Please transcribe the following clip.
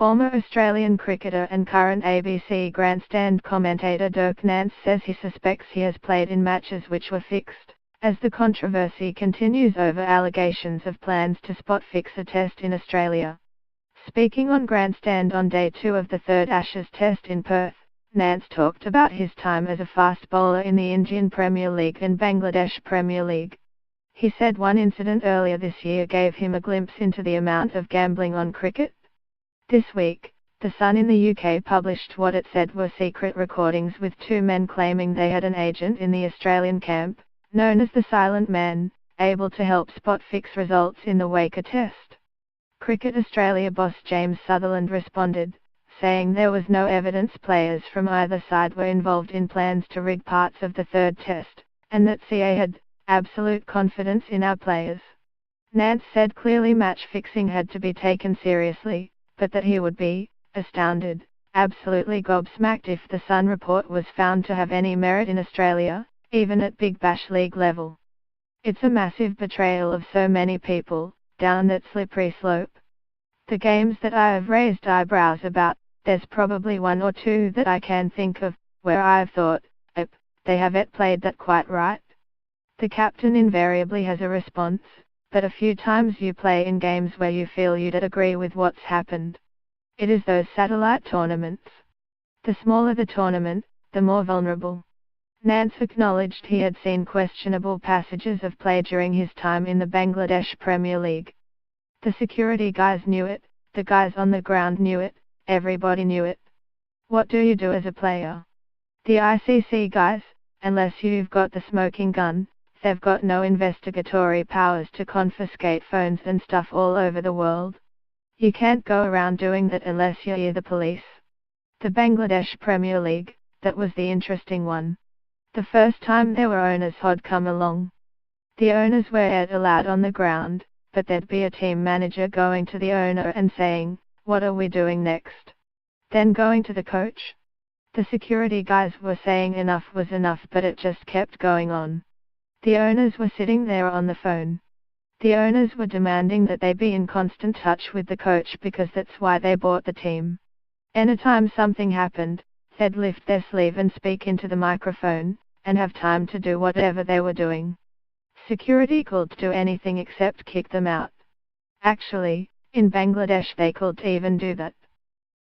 Former Australian cricketer and current ABC grandstand commentator Dirk Nannes says he suspects he has played in matches which were fixed, as the controversy continues over allegations of plans to spot-fix a test in Australia. Speaking on grandstand on day 2 of the third Ashes test in Perth, Nannes talked about his time as a fast bowler in the Indian Premier League and Bangladesh Premier League. He said one incident earlier this year gave him a glimpse into the amount of gambling on cricket. This week, The Sun in the UK published what it said were secret recordings with 2 men claiming they had an agent in the Australian camp, known as the Silent Man, able to help spot-fix results in the Waker test. Cricket Australia boss James Sutherland responded, saying there was no evidence players from either side were involved in plans to rig parts of the third test, and that CA had absolute confidence in our players. Nannes said clearly match fixing had to be taken seriously, but that he would be astounded, absolutely gobsmacked if the Sun report was found to have any merit in Australia, even at Big Bash League level. It's a massive betrayal of so many people, down that slippery slope. The games that I have raised eyebrows about, there's probably 1 or 2 that I can think of, where I've thought, they haven't played that quite right. The captain invariably has a response, but a few times you play in games where you feel you'd agree with what's happened. It is those satellite tournaments. The smaller the tournament, the more vulnerable. Nannes acknowledged he had seen questionable passages of play during his time in the Bangladesh Premier League. The security guys knew it, the guys on the ground knew it, everybody knew it. What do you do as a player? The ICC guys, unless you've got the smoking gun, they've got no investigatory powers to confiscate phones and stuff all over the world. You can't go around doing that unless you're the police. The Bangladesh Premier League, that was the interesting one. The first time there were owners who'd come along. The owners were allowed on the ground, but there'd be a team manager going to the owner and saying, "What are we doing next?" Then going to the coach. The security guys were saying enough was enough, but it just kept going on. The owners were sitting there on the phone. The owners were demanding that they be in constant touch with the coach because that's why they bought the team. Anytime something happened, they'd lift their sleeve and speak into the microphone, and have time to do whatever they were doing. Security couldn't do anything except kick them out. Actually, in Bangladesh they couldn't even do that.